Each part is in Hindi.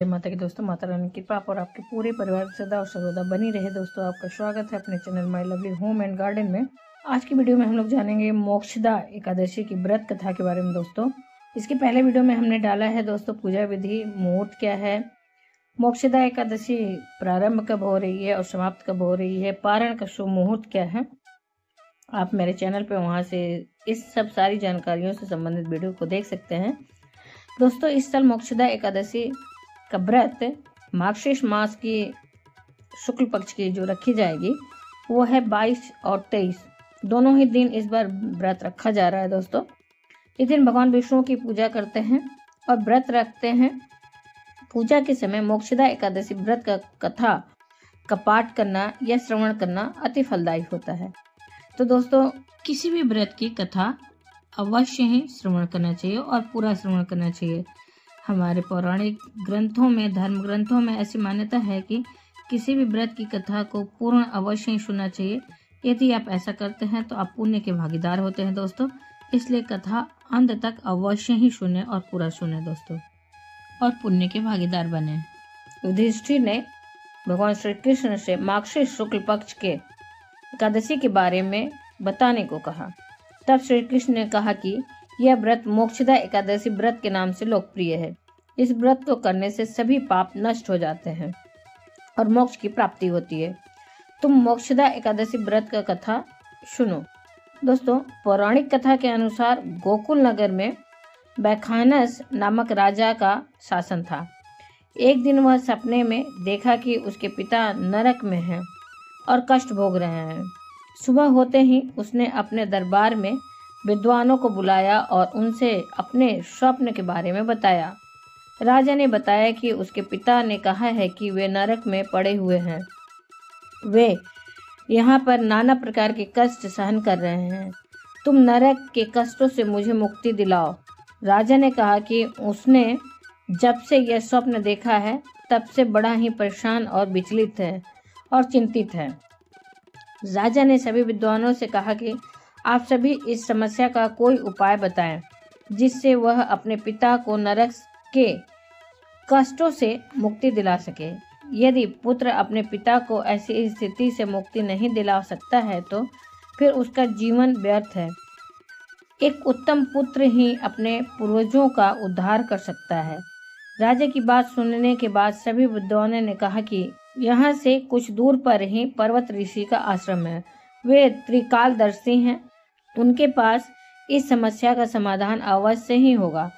जय माता की दोस्तों, माता रानी की कृपा और आपके पूरे परिवार सदा और सर्वदा बनी रहे। दोस्तों, आपका स्वागत है अपने channel my lovely home and garden में। आज की वीडियो में हम लोग जानेंगे मोक्षदा एकादशी की व्रत कथा के बारे में। दोस्तों, इसके पहले वीडियो में हमने डाला है दोस्तों पूजा विधि, मुहूर्त क्या है, मोक्षदा एकादशी प्रारंभ कब हो रही है और समाप्त कब हो रही है, पारण का शुभ मुहूर्त क्या है। आप मेरे चैनल पे वहां से इस सब सारी जानकारियों से संबंधित वीडियो को देख सकते हैं। दोस्तों, इस साल मोक्षदा एकादशी का व्रत मार्गशीर्ष मास की शुक्ल पक्ष की जो रखी जाएगी वो है 22 और 23 दोनों ही दिन इस बार व्रत रखा जा रहा है। दोस्तों, इस दिन भगवान विष्णु की पूजा करते हैं और व्रत रखते हैं। पूजा के समय मोक्षदा एकादशी व्रत का कथा का पाठ करना या श्रवण करना अति फलदायी होता है। तो दोस्तों, किसी भी व्रत की कथा अवश्य ही श्रवण करना चाहिए और पूरा श्रवण करना चाहिए। हमारे पौराणिक ग्रंथों में, धर्म ग्रंथों में ऐसी मान्यता है कि किसी भी व्रत की कथा को पूर्ण अवश्य ही सुनना चाहिए। यदि आप ऐसा करते हैं तो आप पुण्य के भागीदार होते हैं। दोस्तों, इसलिए कथा अंत तक अवश्य ही सुने और पूरा सुने दोस्तों, और पुण्य के भागीदार बने। युधिष्ठिर ने भगवान श्री कृष्ण से मार्गशीर्ष शुक्ल पक्ष के एकादशी के बारे में बताने को कहा। तब श्री कृष्ण ने कहा कि यह व्रत मोक्षदा एकादशी व्रत के नाम से लोकप्रिय है। इस व्रत को करने से सभी पाप नष्ट हो जाते हैं और मोक्ष की प्राप्ति होती है। तुम मोक्षदा एकादशी व्रत का कथा सुनो। दोस्तों, पौराणिक कथा के अनुसार गोकुल नगर में बैखानस नामक राजा का शासन था। एक दिन वह सपने में देखा कि उसके पिता नरक में हैं और कष्ट भोग रहे हैं। सुबह होते ही उसने अपने दरबार में विद्वानों को बुलाया और उनसे अपने स्वप्न के बारे में बताया। राजा ने बताया कि उसके पिता ने कहा है कि वे नरक में पड़े हुए हैं, वे यहाँ पर नाना प्रकार के कष्ट सहन कर रहे हैं। तुम नरक के कष्टों से मुझे मुक्ति दिलाओ। राजा ने कहा कि उसने जब से यह स्वप्न देखा है तब से बड़ा ही परेशान और विचलित है और चिंतित है। राजा ने सभी विद्वानों से कहा कि आप सभी इस समस्या का कोई उपाय बताएं जिससे वह अपने पिता को नरक के कष्टों से मुक्ति दिला सके। यदि पुत्र अपने पिता को ऐसी स्थिति से मुक्ति नहीं दिला सकता है तो फिर उसका जीवन व्यर्थ है। एक उत्तम पुत्र ही अपने पूर्वजों का उद्धार कर सकता है। राजा की बात सुनने के बाद सभी विद्वानों ने कहा कि यहाँ से कुछ दूर पर ही पर्वत ऋषि का आश्रम है। वे त्रिकालदर्शी हैं, उनके पास इस समस्या का समाधान अवश्य ही होगा।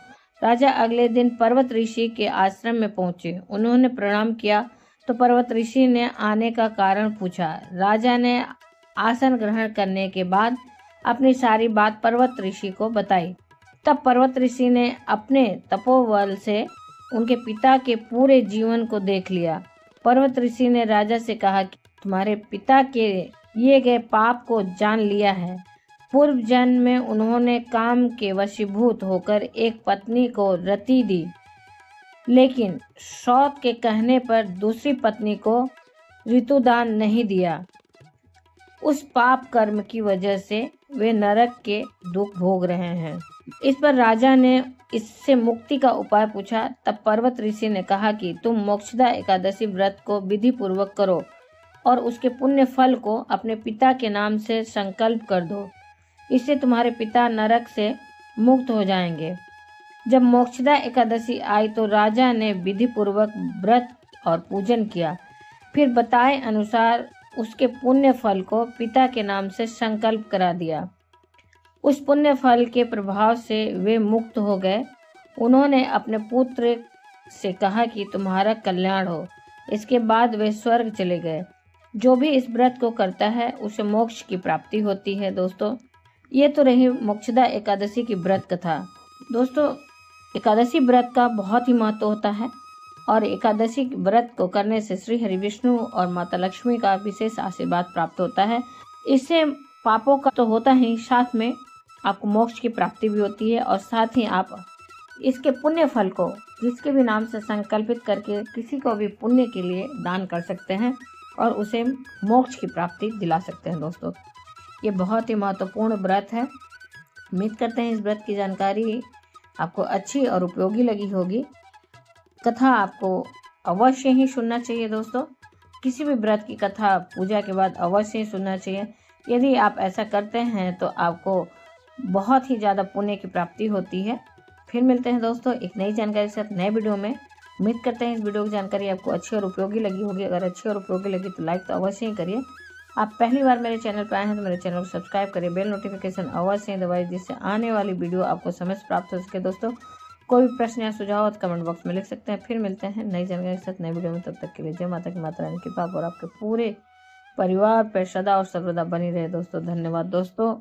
राजा अगले दिन पर्वत ऋषि के आश्रम में पहुंचे। उन्होंने प्रणाम किया तो पर्वत ऋषि ने आने का कारण पूछा। राजा ने आसन ग्रहण करने के बाद अपनी सारी बात पर्वत ऋषि को बताई। तब पर्वत ऋषि ने अपने तपोबल से उनके पिता के पूरे जीवन को देख लिया। पर्वत ऋषि ने राजा से कहा कि तुम्हारे पिता के किए गए पाप को जान लिया है। पूर्व जन्म में उन्होंने काम के वशीभूत होकर एक पत्नी को रति दी, लेकिन शौक के कहने पर दूसरी पत्नी को ऋतुदान नहीं दिया। उस पाप कर्म की वजह से वे नरक के दुख भोग रहे हैं। इस पर राजा ने इससे मुक्ति का उपाय पूछा। तब पर्वत ऋषि ने कहा कि तुम मोक्षदा एकादशी व्रत को विधि पूर्वक करो और उसके पुण्य फल को अपने पिता के नाम से संकल्प कर दो। इससे तुम्हारे पिता नरक से मुक्त हो जाएंगे। जब मोक्षदा एकादशी आई तो राजा ने विधि पूर्वक व्रत और पूजन किया। फिर बताए अनुसार उसके पुण्य फल को पिता के नाम से संकल्प करा दिया। उस पुण्य फल के प्रभाव से वे मुक्त हो गए। उन्होंने अपने पुत्र से कहा कि तुम्हारा कल्याण हो। इसके बाद वे स्वर्ग चले गए। जो भी इस व्रत को करता है उसे मोक्ष की प्राप्ति होती है। दोस्तों, ये तो रही मोक्षदा एकादशी की व्रत कथा। दोस्तों, एकादशी व्रत का बहुत ही महत्व होता है और एकादशी व्रत को करने से श्री हरि विष्णु और माता लक्ष्मी का विशेष आशीर्वाद प्राप्त होता है। इससे पापों का तो होता ही, साथ में आपको मोक्ष की प्राप्ति भी होती है और साथ ही आप इसके पुण्य फल को जिसके भी नाम से संकल्पित करके किसी को भी पुण्य के लिए दान कर सकते हैं और उसे मोक्ष की प्राप्ति दिला सकते हैं। दोस्तों, ये बहुत ही महत्वपूर्ण व्रत है। उम्मीद करते हैं इस व्रत की जानकारी आपको अच्छी और उपयोगी लगी होगी। कथा आपको अवश्य ही सुनना चाहिए दोस्तों। किसी भी व्रत की कथा पूजा के बाद अवश्य ही सुनना चाहिए। यदि आप ऐसा करते हैं तो आपको बहुत ही ज़्यादा पुण्य की प्राप्ति होती है। फिर मिलते हैं दोस्तों एक नई जानकारी के साथ नए वीडियो में। उम्मीद करते हैं इस वीडियो की जानकारी आपको अच्छी और उपयोगी लगी होगी। अगर अच्छी और उपयोगी लगी तो लाइक तो अवश्य ही करिए। आप पहली बार मेरे चैनल पर आए हैं तो मेरे चैनल को सब्सक्राइब करिए, बेल नोटिफिकेशन अवश्य ही दबाइए, जिससे आने वाली वीडियो आपको समय से प्राप्त हो सके। दोस्तों कोई भी प्रश्न या सुझाव हो तो कमेंट बॉक्स में लिख सकते हैं। फिर मिलते हैं नई जानकारी के साथ नए वीडियो में। तब तक के लिए जय माता की, माता रानी की कृपा और आपके पूरे परिवार पर सदा और सर्वदा बनी रहे दोस्तों। धन्यवाद दोस्तों।